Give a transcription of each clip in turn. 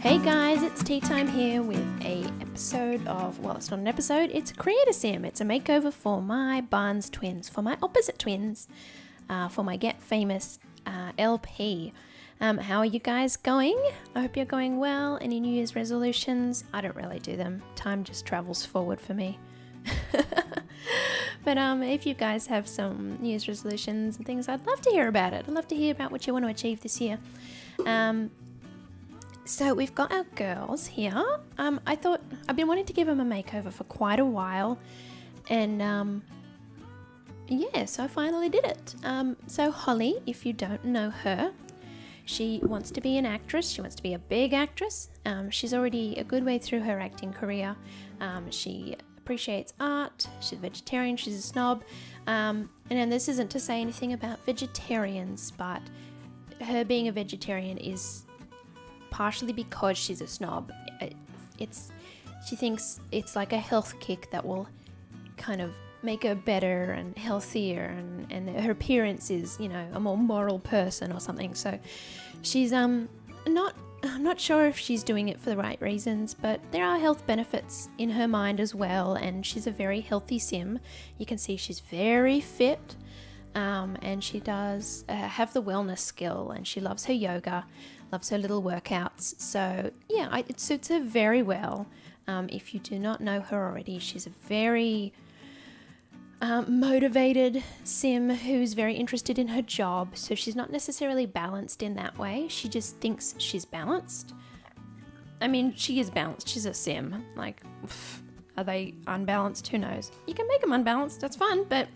Hey guys, it's Teatime here with a episode of, well, it's not an episode, it's a creator sim. It's a makeover for my Barnes twins, for my opposite twins, for my Get Famous LP. How are you guys going? I hope you're going well. Any New Year's resolutions? I don't really do them. Time just travels forward for me. But if you guys have some New Year's resolutions and things, I'd love to hear about it. I'd love to hear about what you want to achieve this year. So we've got our girls here. I thought I've been wanting to give them a makeover for quite a while, and yeah, so I finally did it. So Holly, if you don't know her, she wants to be an actress. She wants to be a big actress. She's already a good way through her acting career. She appreciates art. She's a vegetarian. She's a snob. And this isn't to say anything about vegetarians, but her being a vegetarian is partially because she's a snob. She thinks it's like a health kick that will kind of make her better and healthier, and her appearance is, you know, a more moral person or something. So she's I'm not sure if she's doing it for the right reasons, but there are health benefits in her mind as well, and she's a very healthy sim. You can see she's very fit, and she does have the wellness skill, and she loves her yoga, loves her little workouts. So yeah, it suits her very well. If you do not know her already, she's a very motivated sim who's very interested in her job. So she's not necessarily balanced in that way. She just thinks she's balanced. I mean, she is balanced. She's a sim. Like, are they unbalanced? Who knows? You can make them unbalanced. That's fun. But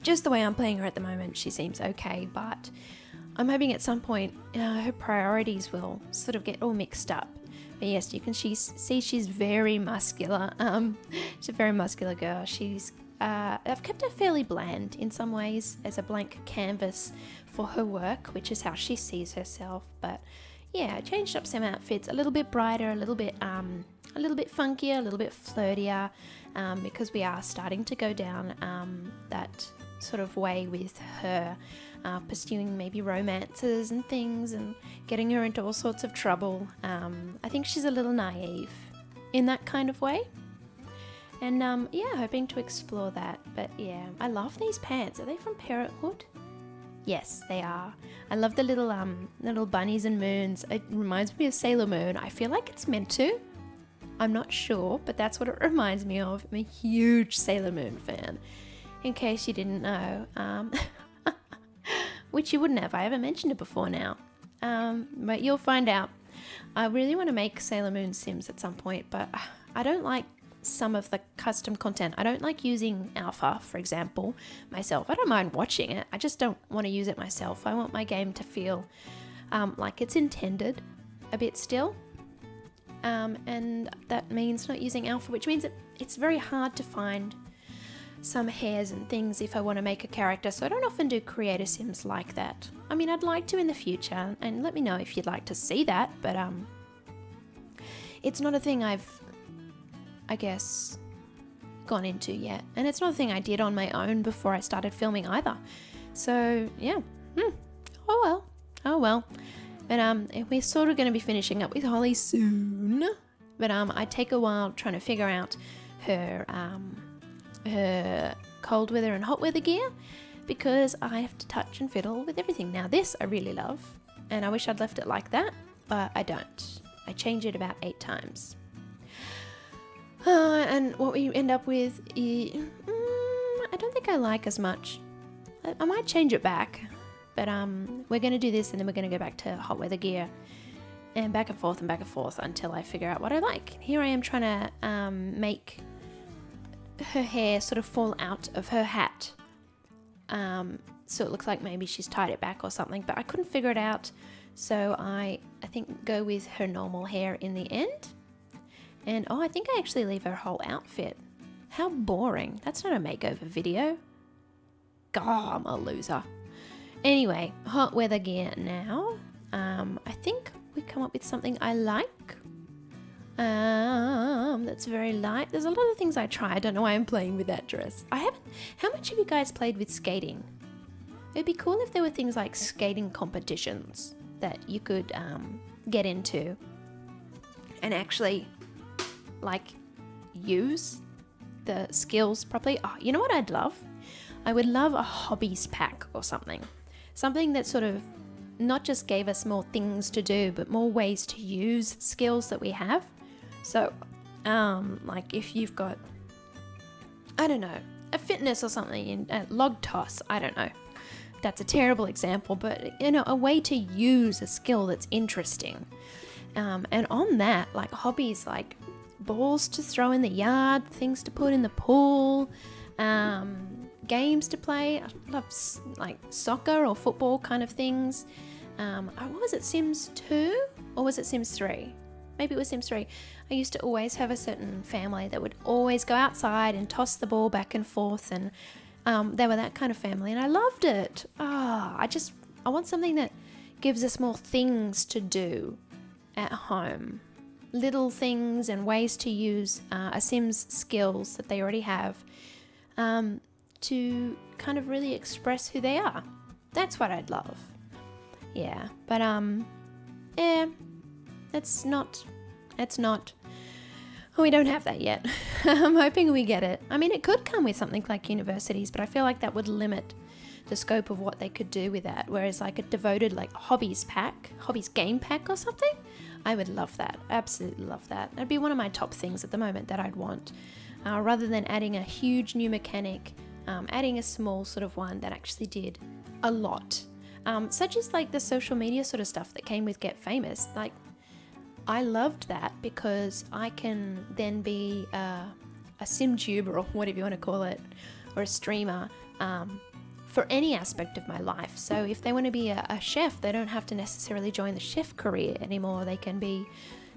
just the way I'm playing her at the moment, she seems okay. But I'm hoping at some point her priorities will sort of get all mixed up. But yes, you can see she's very muscular. She's a very muscular girl. I've kept her fairly bland in some ways as a blank canvas for her work, which is how she sees herself. But yeah, I changed up some outfits, a little bit brighter, a little bit funkier, a little bit flirtier, because we are starting to go down that sort of way with her, pursuing maybe romances and things and getting her into all sorts of trouble. I think she's a little naive in that kind of way. And yeah, hoping to explore that. But yeah, I love these pants. Are they from Parenthood? Yes, they are. I love the little bunnies and moons. It reminds me of Sailor Moon. I feel like it's meant to. I'm not sure, but that's what it reminds me of. I'm a huge Sailor Moon fan, in case you didn't know. Which you wouldn't have. I haven't mentioned it before now. But you'll find out. I really want to make Sailor Moon Sims at some point, but I don't like some of the custom content. I don't like using alpha, for example, myself. I don't mind watching it. I just don't want to use it myself. I want my game to feel like it's intended a bit still. And that means not using alpha, which means it's very hard to find some hairs and things if I want to make a character. So I don't often do creator sims like that. I mean, I'd like to in the future, and let me know if you'd like to see that, but it's not a thing I've, I guess, gone into yet. And it's not a thing I did on my own before I started filming either. So yeah, oh well. But we're sort of going to be finishing up with Holly soon. But I take a while trying to figure out her cold weather and hot weather gear, because I have to touch and fiddle with everything. Now this I really love, and I wish I'd left it like that, but I don't. I change it about 8 times. And what we end up with is, I don't think I like as much. I might change it back, but we're going to do this, and then we're going to go back to hot weather gear, and back and forth until I figure out what I like. Here I am trying to make her hair sort of fall out of her hat, so it looks like maybe she's tied it back or something, but I couldn't figure it out, so I think go with her normal hair in the end. And I think I actually leave her whole outfit. How boring. That's not a makeover video. God, I'm a loser. Anyway, hot weather gear now. I think we come up with something I like. That's very light. There's a lot of things I try. I don't know why I'm playing with that dress. How much have you guys played with skating? It'd be cool if there were things like skating competitions that you could get into. and actually like use the skills properly. Oh, you know what I'd love? I would love a hobbies pack or something. Something that sort of not just gave us more things to do, but more ways to use skills that we have. So, like if you've got, I don't know, a fitness or something in a log toss, I don't know. That's a terrible example, but you know, a way to use a skill that's interesting. And on that, like hobbies like balls to throw in the yard, things to put in the pool, games to play. I love like soccer or football kind of things. What was it, Sims 2 or was it Sims 3? Maybe it was Sims 3. I used to always have a certain family that would always go outside and toss the ball back and forth, and they were that kind of family, and I loved it. I want something that gives us more things to do at home. Little things and ways to use a Sim's skills that they already have to kind of really express who they are. That's what I'd love. Yeah, but it's not, we don't have that yet. I'm hoping we get it. I mean, it could come with something like universities, but I feel like that would limit the scope of what they could do with that. Whereas like a devoted like hobbies game pack or something, I would love that. Absolutely love that. That'd be one of my top things at the moment that I'd want. Rather than adding a huge new mechanic, adding a small sort of one that actually did a lot. Such as like the social media sort of stuff that came with Get Famous. Like, I loved that because I can then be a SimTuber or whatever you want to call it, or a streamer for any aspect of my life. So if they want to be a chef, they don't have to necessarily join the chef career anymore. They can be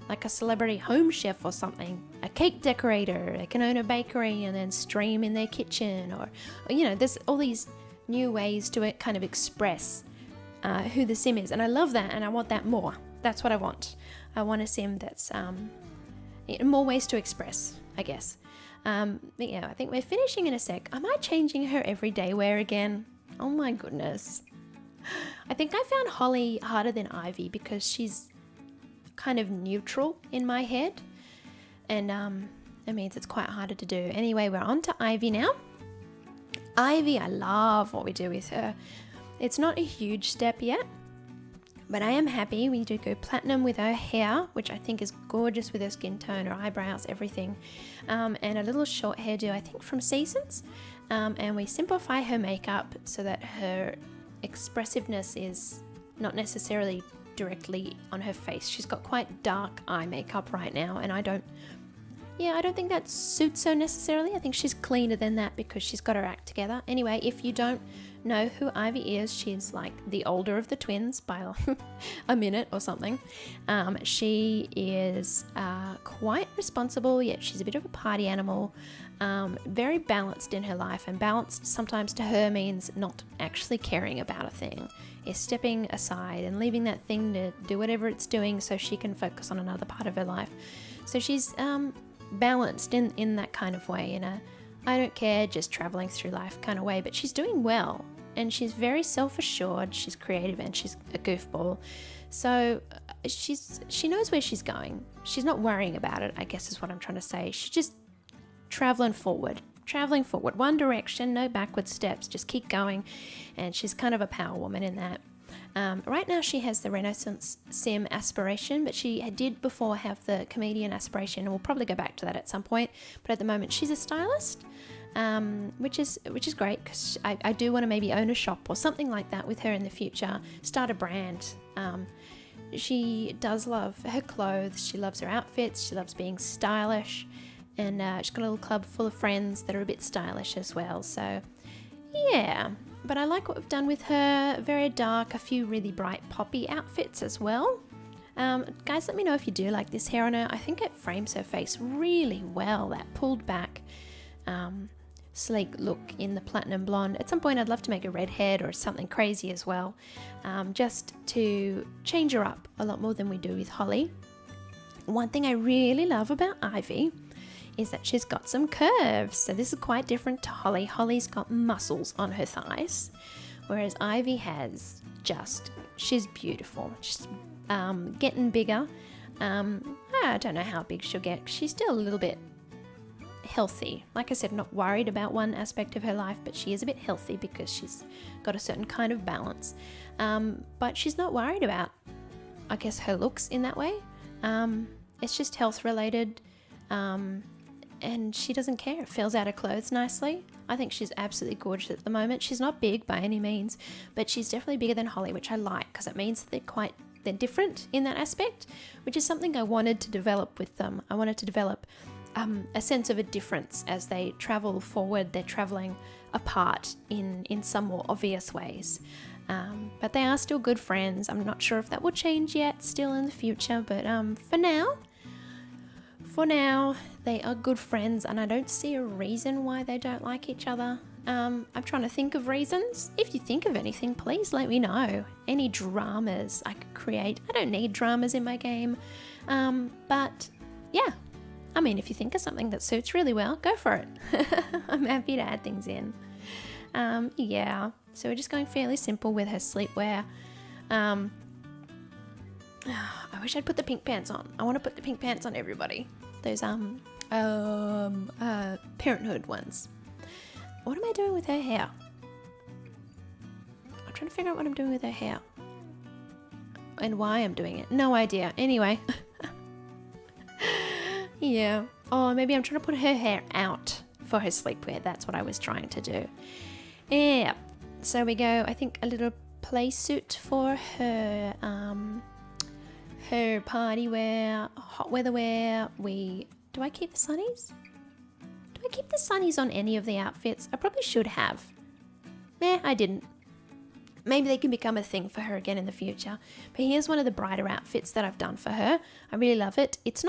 like a celebrity home chef or something, a cake decorator. They can own a bakery and then stream in their kitchen, or you know, there's all these new ways to kind of express who the Sim is, and I love that, and I want that more. That's what I want. I want a Sim that's more ways to express, I guess. Yeah, I think we're finishing in a sec. Am I changing her everyday wear again? Oh my goodness. I think I found Holly harder than Ivy because she's kind of neutral in my head, and that means it's quite harder to do. Anyway, we're on to Ivy now. Ivy, I love what we do with her. It's not a huge step yet, but I am happy. We do go platinum with her hair, which I think is gorgeous with her skin tone, her eyebrows, everything. And a little short hairdo, I think from Seasons. And we simplify her makeup so that her expressiveness is not necessarily directly on her face. She's got quite dark eye makeup right now, and I don't think that suits her necessarily. I think she's cleaner than that because she's got her act together. Anyway, if you don't know who Ivy is, she's like the older of the twins by a minute or something. She is quite responsible, yet she's a bit of a party animal. Very balanced in her life, and balanced sometimes to her means not actually caring about a thing. Is stepping aside and leaving that thing to do whatever it's doing so she can focus on another part of her life. So she's balanced in that kind of way, in a I don't care, just traveling through life kind of way, but she's doing well, and she's very self-assured, she's creative, and she's a goofball. So she knows where she's going. She's not worrying about it, I guess is what I'm trying to say. She's just traveling forward, one direction, no backward steps, just keep going. And she's kind of a power woman in that. Right now she has the Renaissance Sim aspiration, but she did before have the comedian aspiration, and we'll probably go back to that at some point. But at the moment she's a stylist, which is great, because I do want to maybe own a shop or something like that with her in the future, start a brand. She does love her clothes, she loves her outfits, she loves being stylish, and she's got a little club full of friends that are a bit stylish as well. So yeah, but I like what we've done with her. Very dark, a few really bright poppy outfits as well. Guys, let me know if you do like this hair on her. I think it frames her face really well, that pulled back sleek look in the platinum blonde. At some point I'd love to make a redhead or something crazy as well, just to change her up a lot more than we do with Holly. One thing I really love about Ivy is that she's got some curves. So this is quite different to Holly. Holly's got muscles on her thighs, whereas Ivy has she's beautiful. She's getting bigger. I don't know how big she'll get. She's still a little bit healthy. Like I said, not worried about one aspect of her life, but she is a bit healthy because she's got a certain kind of balance. But she's not worried about, I guess, her looks in that way. It's just health related. And she doesn't care. Fills out her clothes nicely. I think she's absolutely gorgeous at the moment. She's not big by any means, but she's definitely bigger than Holly, which I like because it means that they're different in that aspect, which is something I wanted to develop with them. I wanted to develop a sense of a difference as they travel forward. They're traveling apart in some more obvious ways. But they are still good friends. I'm not sure if that will change yet, still in the future, but for now, they are good friends, and I don't see a reason why they don't like each other. I'm trying to think of reasons. If you think of anything, please let me know. Any dramas I could create. I don't need dramas in my game. But yeah, I mean, if you think of something that suits really well, go for it. I'm happy to add things in. Yeah, so we're just going fairly simple with her sleepwear. I wish I'd put the pink pants on. I want to put the pink pants on everybody. Those Parenthood ones. What am I doing with her hair? I'm trying to figure out what I'm doing with her hair. And why I'm doing it. No idea. Anyway. Yeah. Oh, maybe I'm trying to put her hair out for her sleepwear. That's what I was trying to do. Yeah. So we go, I think, a little play suit for her her party wear, hot weather wear. Do I keep the sunnies? Do I keep the sunnies on any of the outfits? I probably should have. I didn't. Maybe they can become a thing for her again in the future. But here's one of the brighter outfits that I've done for her. I really love it. It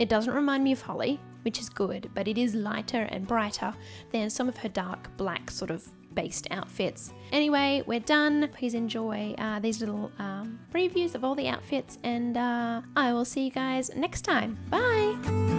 doesn't remind me of Holly, which is good, but it is lighter and brighter than some of her dark black sort of based outfits. Anyway, we're done. Please enjoy these little previews of all the outfits, and I will see you guys next time. Bye!